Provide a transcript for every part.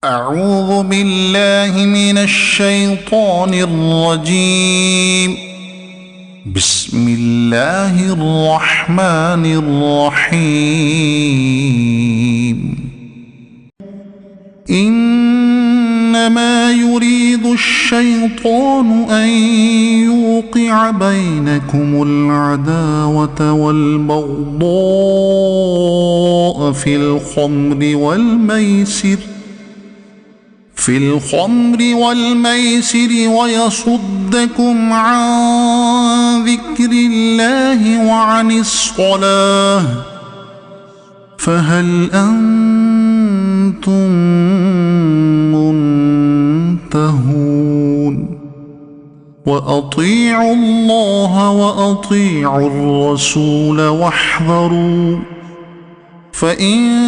أعوذ بالله من الشيطان الرجيم. بسم الله الرحمن الرحيم. إنما يريد الشيطان أن يوقع بينكم العداوة والبغضاء في الخمر والميسر ويصدكم عن ذكر الله وعن الصلاة فهل أنتم منتهون؟ وأطيعوا الله وأطيعوا الرسول واحذروا، فإن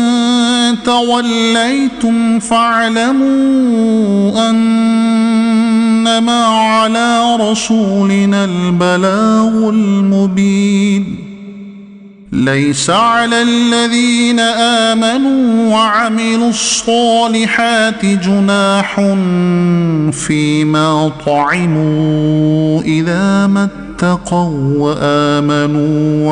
توليتم فاعلموا أنما على رسولنا البلاغ المبين. ليس على الذين آمنوا وعملوا الصالحات جناح فيما طعموا إذا ما اتقوا وآمنوا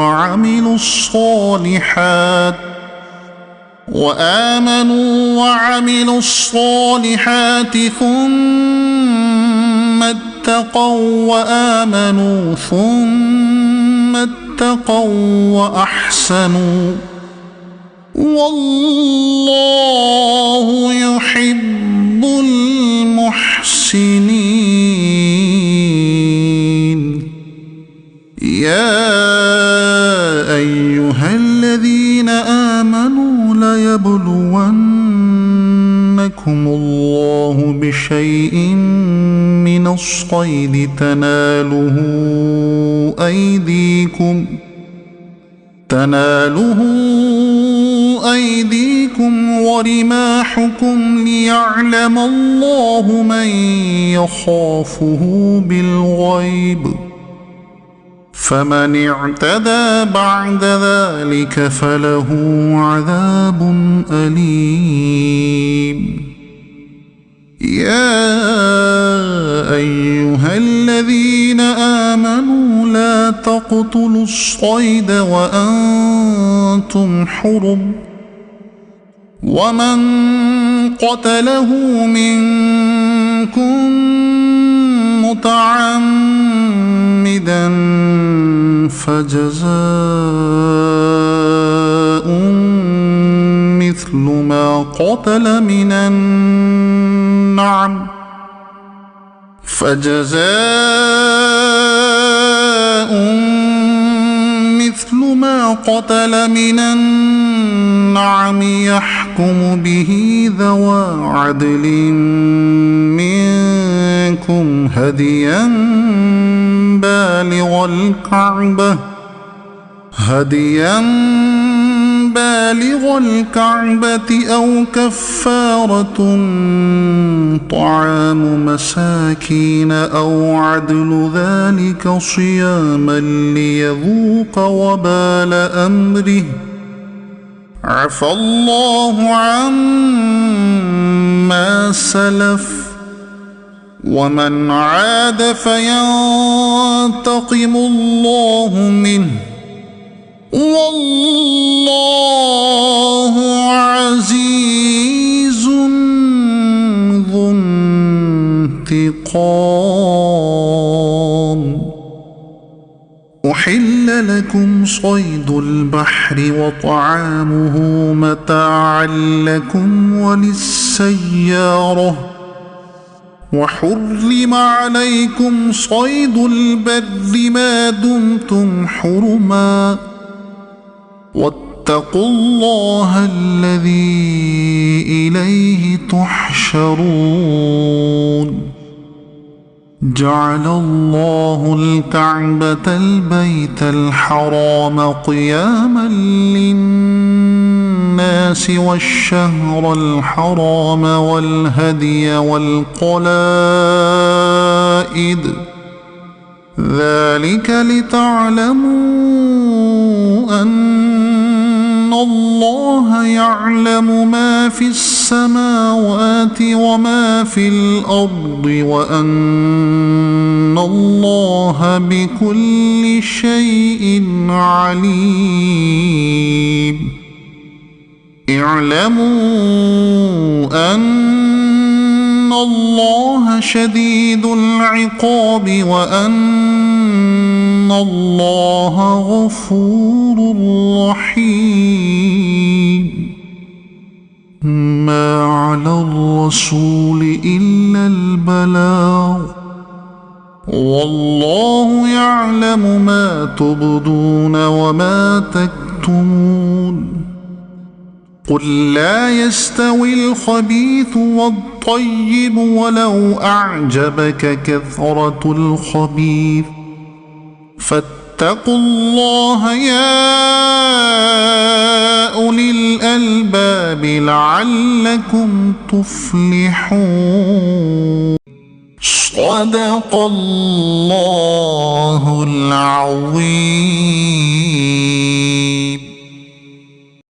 وعملوا الصالحات ثم اتقوا وآمنوا ثم اتقوا وأحسنوا والله يحب المحسنين. يا أيها الذين آمنوا ليبلونكم الله بشيء من الصيد تناله أيديكم ورماحكم ليعلم الله من يخافه بالغيب، فمن اعتدى بعد ذلك فله عذاب أليم. يا أيها الذين آمنوا لا تقتلوا الصيد وأنتم حرم، ومن قتله منكم متعمدا فجزاء مثل ما قتل من النعم يحكم به ذوى عدل منكم هديا بالغ الكعبة أو كفارة طعام مساكين أو عدل ذلك صياما ليذوق وبال أمره، عفى الله عما سلف، ومن عاد فينتقم الله منه، والله عزيز ذو انتقام. أحل لكم صيد البحر وطعامه متاعا لكم وللسيارة، وحرم عليكم صيد البر ما دمتم حرما، واتقوا الله الذي إليه تحشرون. جعل الله الكعبة البيت الحرام قياما للناس والشهر الحرام والهدي والقلائد، ذلك لتعلموا أن الله يعلم ما في السماوات السماوات وما في الأرض وأن الله بكل شيء عليم اعلموا أن الله شديد العقاب وأن الله غفور رحيم ما على الرسول إلا البلاغ والله يعلم ما تبدون وما تكتمون قل لا يستوي الخبيث والطيب ولو أعجبك كثرة الخبيث فاتقوا الله يا أولي الألباب لعلكم تفلحون صدق الله العظيم.